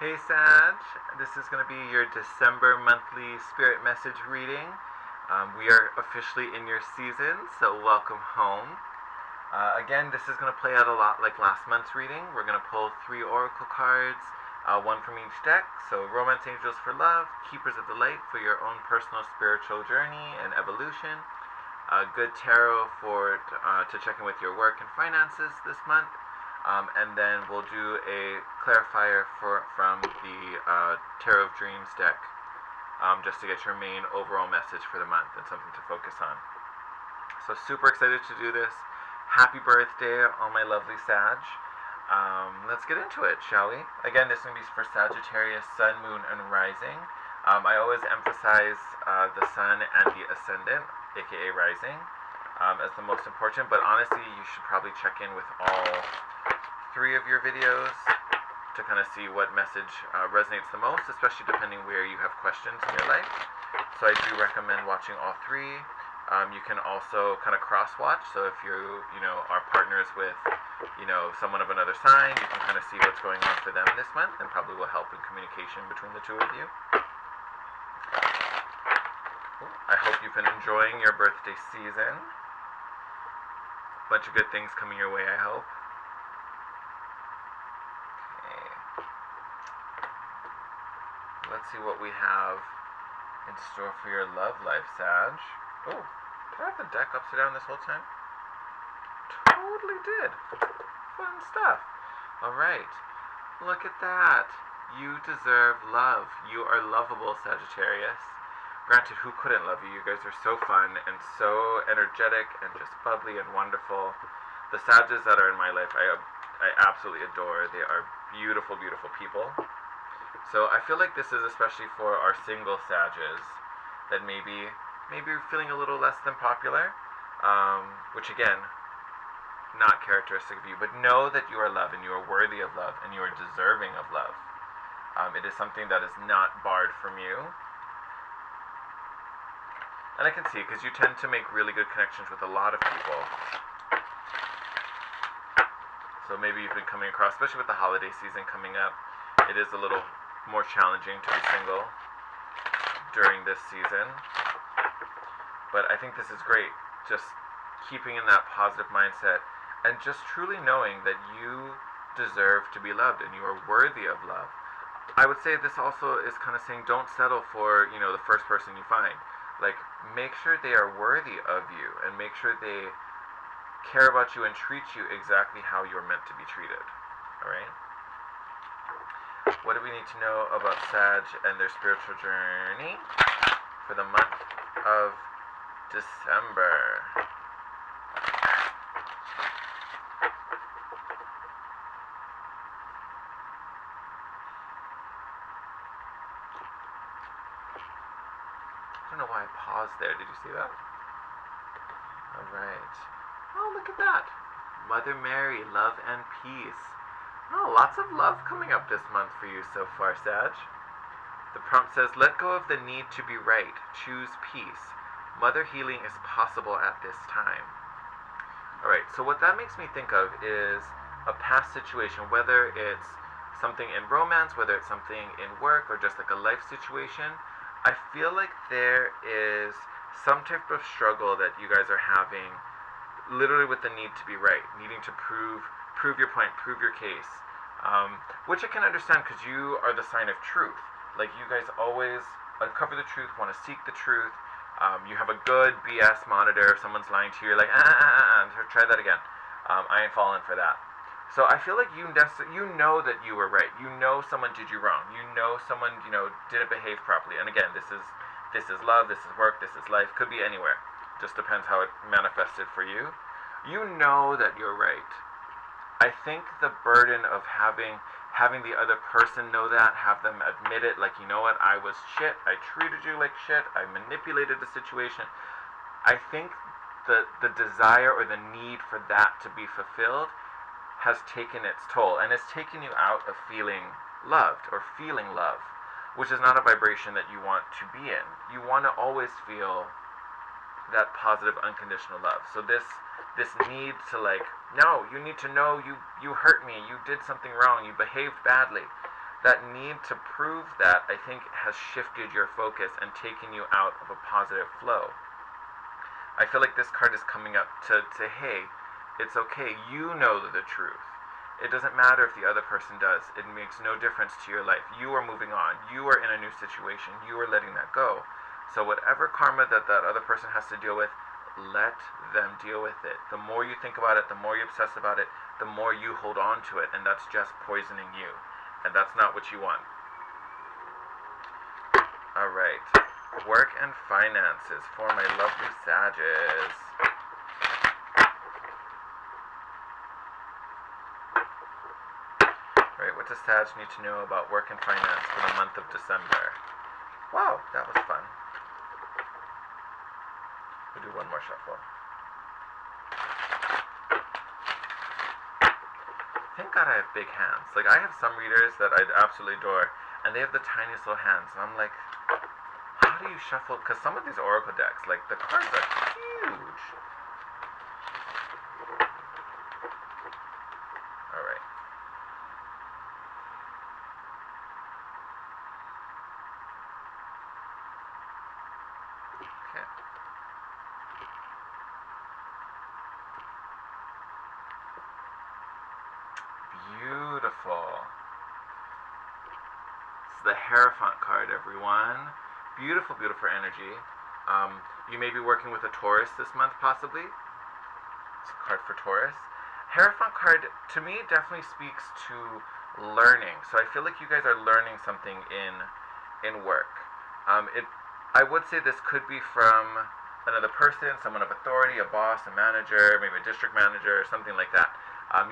Hey Sag, this is going to be your December monthly spirit message reading. We are officially in your season, so welcome home. Again, this is going to play out a lot like last month's reading. We're going to pull 3 oracle cards, one from each deck. So Romance Angels for love, Keepers of the Light for your own personal spiritual journey and evolution. Good tarot to check in with your work and finances this month. And then we'll do a clarifier from the Tarot of Dreams deck, just to get your main overall message for the month and something to focus on. So super excited to do this. Happy birthday, all my lovely Sag. Let's get into it, shall we? Again, this is going to be for Sagittarius, Sun, Moon, and Rising. I always emphasize the Sun and the Ascendant, aka Rising, as the most important, but honestly, you should probably check in with all 3 of your videos to kind of see what message resonates the most, especially depending where you have questions in your life. So I do recommend watching all 3. You can also kind of cross-watch, so if you are partners with someone of another sign, you can kind of see what's going on for them this month, and probably will help in communication between the 2 of you. I hope you've been enjoying your birthday season. Bunch of good things coming your way, I hope. Let's see what we have in store for your love life, Sag. Oh, did I have the deck upside down this whole time? Totally did. Fun stuff. Alright, look at that. You deserve love. You are lovable, Sagittarius. Granted, who couldn't love you? You guys are so fun and so energetic and just bubbly and wonderful. The Sages that are in my life, I absolutely adore. They are beautiful, beautiful people. So I feel like this is especially for our single Sages that maybe you're feeling a little less than popular, which again, not characteristic of you, but know that you are loved and you are worthy of love and you are deserving of love. It is something that is not barred from you. And I can see, because you tend to make really good connections with a lot of people. So maybe you've been coming across, especially with the holiday season coming up, it is a little more challenging to be single during this season. But I think this is great, just keeping in that positive mindset and just truly knowing that you deserve to be loved and you are worthy of love. I would say this also is kind of saying don't settle for, the first person you find. Like, make sure they are worthy of you and make sure they care about you and treat you exactly how you're meant to be treated. Alright? What do we need to know about Sag and their spiritual journey for the month of December? I don't know why I paused there. Did you see that? Alright. Oh, look at that. Mother Mary, love and peace. Oh, lots of love coming up this month for you so far, Sag. The prompt says, let go of the need to be right. Choose peace. Mother healing is possible at this time. Alright, so what that makes me think of is a past situation, whether it's something in romance, whether it's something in work, or just like a life situation. I feel like there is some type of struggle that you guys are having, literally with the need to be right, needing to prove your point, prove your case, which I can understand because you are the sign of truth. Like, you guys always uncover the truth, want to seek the truth. You have a good BS monitor. If someone's lying to you, you're like, try that again. I ain't falling for that. So I feel like you know that you were right. You know someone did you wrong. You know someone didn't behave properly. And again, this is love. This is work. This is life. Could be anywhere. Just depends how it manifested for you. You know that you're right. I think the burden of having the other person know that, have them admit it, like, you know what, I was shit, I treated you like shit, I manipulated the situation. I think the desire or the need for that to be fulfilled has taken its toll, and it's taken you out of feeling loved or feeling love, which is not a vibration that you want to be in. You want to always feel that positive unconditional love. So this need to, like, no, you need to know you hurt me, you did something wrong, you behaved badly. That need to prove that, I think, has shifted your focus and taken you out of a positive flow. I feel like this card is coming up to say, hey, it's okay, you know the truth. It doesn't matter if the other person does. It makes no difference to your life. You are moving on. You are in a new situation. You are letting that go. So whatever karma that other person has to deal with, let them deal with it. The more you think about it, the more you obsess about it, the more you hold on to it, and that's just poisoning you. And that's not what you want. Alright. Work and finances for my lovely Sages. Alright, what does Sag need to know about work and finance for the month of December? Wow, that was fun. We'll do one more shuffle. Thank God I have big hands. Like, I have some readers that I absolutely adore, and they have the tiniest little hands, and I'm like, how do you shuffle? Because some of these oracle decks, like, the cards are huge. Alright. Okay. Beautiful. It's the Hierophant card, everyone. Beautiful, beautiful energy. You may be working with a Taurus this month, possibly. It's a card for Taurus. Hierophant card, to me, definitely speaks to learning. So I feel like you guys are learning something in work. I would say this could be from another person, someone of authority, a boss, a manager, maybe a district manager, or something like that.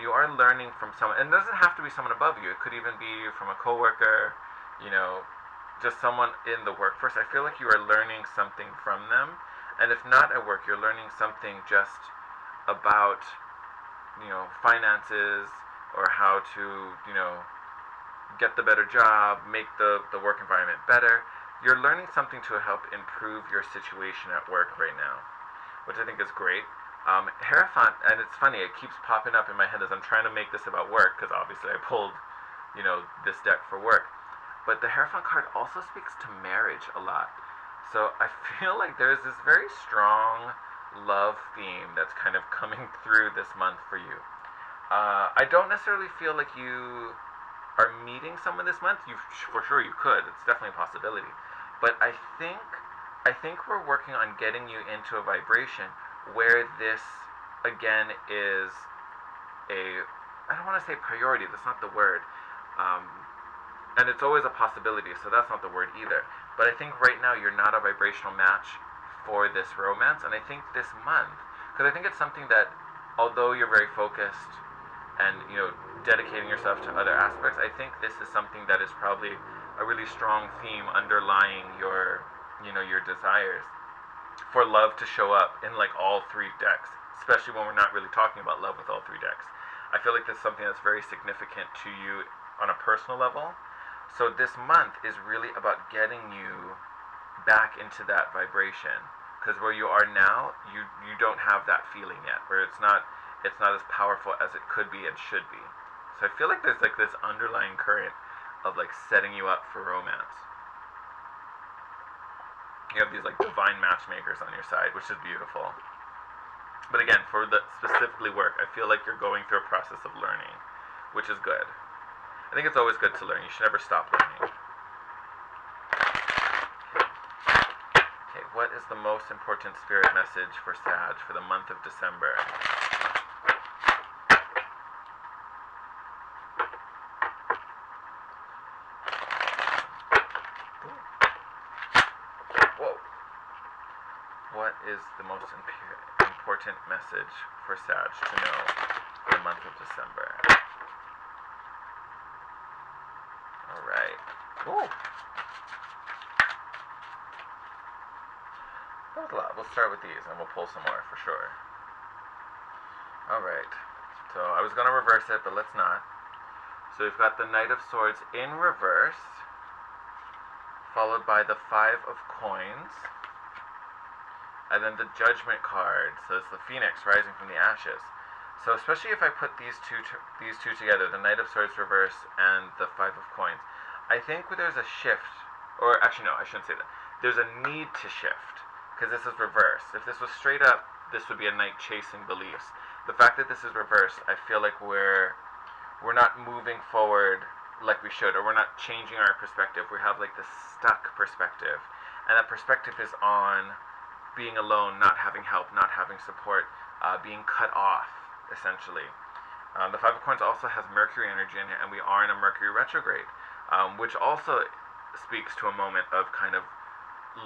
You are learning from someone, and it doesn't have to be someone above you. It could even be from a coworker, just someone in the workforce. I feel like you are learning something from them, and if not at work, you're learning something just about, finances, or how to, get the better job, make the work environment better. You're learning something to help improve your situation at work right now, which I think is great. Hierophant, and it's funny, it keeps popping up in my head as I'm trying to make this about work, because obviously I pulled, this deck for work. But the Hierophant card also speaks to marriage a lot. So I feel like there's this very strong love theme that's kind of coming through this month for you. I don't necessarily feel like you are meeting someone this month. For sure you could. It's definitely a possibility. But I think we're working on getting you into a vibration where this, again, is I don't want to say priority, that's not the word. And it's always a possibility, so that's not the word either. But I think right now you're not a vibrational match for this romance, and I think this month, because I think it's something that, although you're very focused and, dedicating yourself to other aspects, I think this is something that is probably a really strong theme underlying your desires for love to show up in, like, all three decks, especially when we're not really talking about love with all three decks. I feel like this is something that's very significant to you on a personal level. So this month is really about getting you back into that vibration, because where you are now, you don't have that feeling yet, where it's not as powerful as it could be and should be. So I feel like there's, like, this underlying current of, like, setting you up for romance. You have these, like, divine matchmakers on your side, which is beautiful. But again, for the specifically work, I feel like you're going through a process of learning, which is good. I think it's always good to learn. You should never stop learning. Okay, what is the most important spirit message for Sag for the month of December? Whoa. What is the most important message for Sag to know for the month of December? Alright. Ooh. That was a lot. We'll start with these and we'll pull some more for sure. Alright. So I was going to reverse it, but let's not. So we've got the Knight of Swords in reverse, followed by the Five of Coins, And then the Judgment card, so it's the Phoenix rising from the ashes. So especially if I put these two together, the Knight of Swords reverse and the Five of Coins, I think there's a shift, or actually no, I shouldn't say that. There's a need to shift, because this is reverse. If this was straight up, this would be a knight chasing beliefs. The fact that this is reversed, I feel like we're not moving forward like we should, or we're not changing our perspective. We have like this stuck perspective, and that perspective is on being alone, not having help, not having support, being cut off, essentially. The Five of Coins also has Mercury energy in it, and we are in a Mercury retrograde, which also speaks to a moment of kind of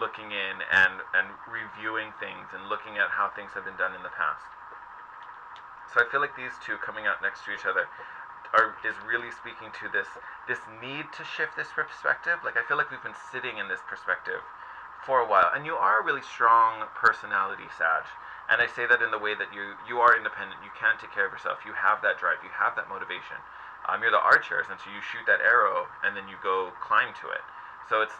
looking in and reviewing things and looking at how things have been done in the past. So I feel like these two coming out next to each other is really speaking to this need to shift this perspective. Like, I feel like we've been sitting in this perspective for a while, and you are a really strong personality, Sag. And I say that in the way that you are independent. You can take care of yourself. You have that drive. You have that motivation. You're the archer, and so you shoot that arrow, and then you go climb to it. So it's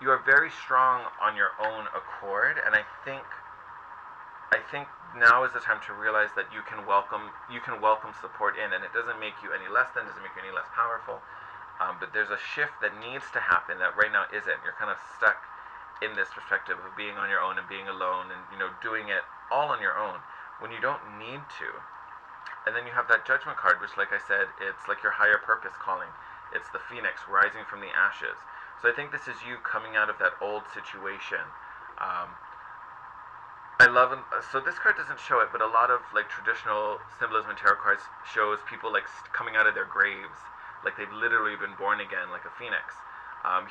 you are very strong on your own accord, and I think now is the time to realize that you can welcome support in, and it doesn't make you any less than, doesn't make you any less powerful. But there's a shift that needs to happen that right now isn't. You're kind of stuck in this perspective of being on your own and being alone, and doing it all on your own when you don't need to. And then you have that Judgment card, which, like I said, it's like your higher purpose calling. It's the Phoenix rising from the ashes. So I think this is you coming out of that old situation. So this card doesn't show it, but a lot of like traditional symbolism and tarot cards shows people like coming out of their graves, like they've literally been born again, like a phoenix.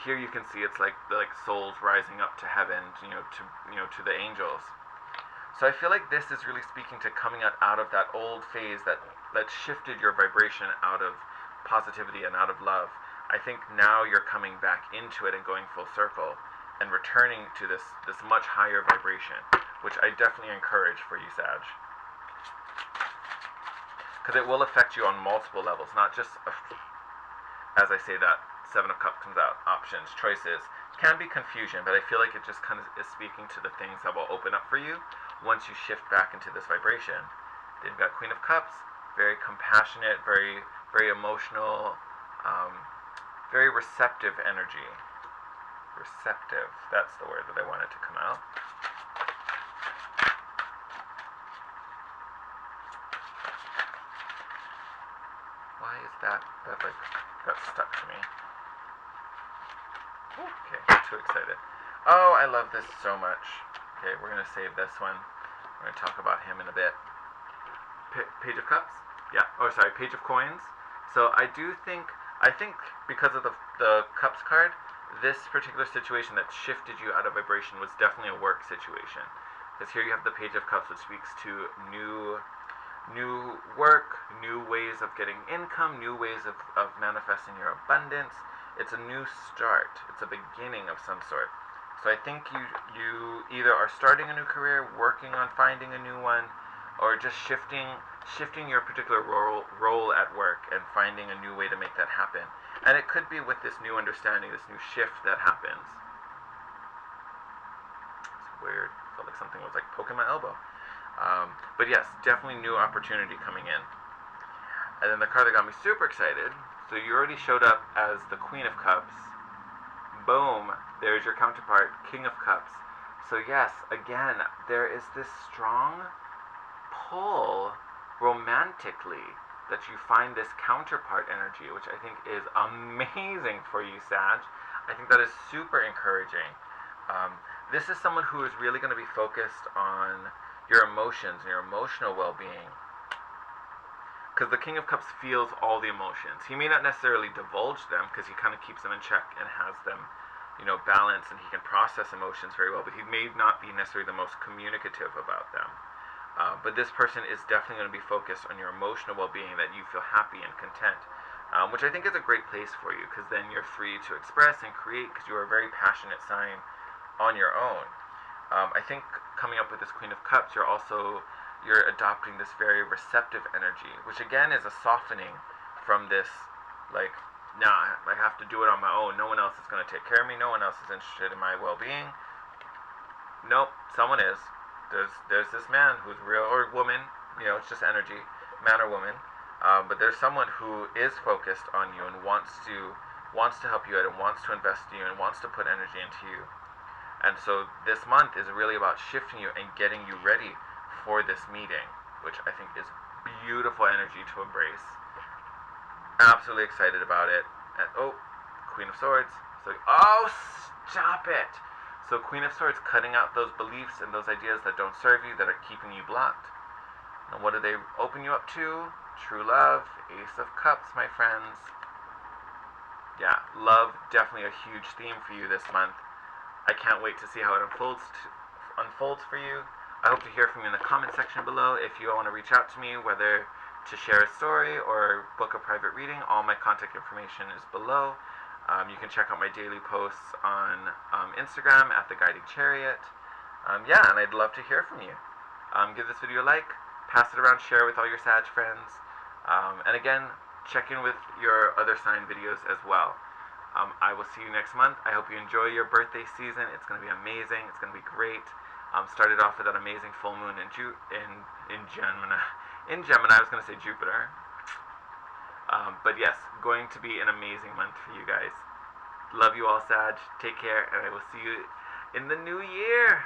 Here you can see it's like souls rising up to heaven, to the angels. So I feel like this is really speaking to coming out of that old phase that shifted your vibration out of positivity and out of love. I think now you're coming back into it and going full circle and returning to this much higher vibration, which I definitely encourage for you, Sag. Because it will affect you on multiple levels, not just, as I say that, Seven of Cups comes out, options, choices. Can be confusion, but I feel like it just kind of is speaking to the things that will open up for you once you shift back into this vibration. Then you've got Queen of Cups, very compassionate, very, very emotional, very receptive energy. Receptive, that's the word that I wanted to come out. Why is that like got stuck to me? Okay, too excited. Oh, I love this so much. Okay, we're going to save this one. We're going to talk about him in a bit. Page of Cups? Yeah, Page of Coins. So I think because of the Cups card, this particular situation that shifted you out of vibration was definitely a work situation. Because here you have the Page of Cups, which speaks to new work, new ways of getting income, new ways of manifesting your abundance. It's a new start. It's a beginning of some sort. So I think you either are starting a new career, working on finding a new one, or just shifting your particular role at work and finding a new way to make that happen. And it could be with this new understanding, this new shift that happens. It's weird. Felt like something was like poking my elbow. But yes, definitely new opportunity coming in. And then the card that got me super excited, so you already showed up as the Queen of Cups. Boom, there's your counterpart, King of Cups. So yes, again, there is this strong pull romantically that you find this counterpart energy, which I think is amazing for you, Sag. I think that is super encouraging. This is someone who is really going to be focused on your emotions and your emotional well-being. Because the King of Cups feels all the emotions. He may not necessarily divulge them because he kind of keeps them in check and has them, balanced, and he can process emotions very well, but he may not be necessarily the most communicative about them. But this person is definitely going to be focused on your emotional well-being, that you feel happy and content, which I think is a great place for you, because then you're free to express and create, because you are a very passionate sign on your own. I think coming up with this Queen of Cups, you're adopting this very receptive energy, which again is a softening from this, like, nah, I have to do it on my own. No one else is going to take care of me. No one else is interested in my well-being. Nope, someone is. There's this man who's real, or woman. It's just energy, man or woman. But there's someone who is focused on you and wants to help you out and wants to invest in you and wants to put energy into you. And so this month is really about shifting you and getting you ready for this meeting, which I think is beautiful energy to embrace. Absolutely excited about it. And, oh, Queen of Swords. So, oh, stop it. So Queen of Swords, cutting out those beliefs and those ideas that don't serve you, that are keeping you blocked. And what do they open you up to? True love, Ace of Cups, my friends. Yeah, love, definitely a huge theme for you this month. I can't wait to see how it unfolds for you. I hope to hear from you in the comment section below. If you want to reach out to me, whether to share a story or book a private reading, all my contact information is below. You can check out my daily posts on Instagram at The Guiding Chariot. Yeah, and I'd love to hear from you. Give this video a like, pass it around, share with all your Sag friends. And again, check in with your other sign videos as well. I will see you next month. I hope you enjoy your birthday season. It's going to be amazing. It's going to be great. Started off with that amazing full moon in Gemini. In Gemini, I was going to say Jupiter. But yes, going to be an amazing month for you guys. Love you all, Sag. Take care, and I will see you in the new year.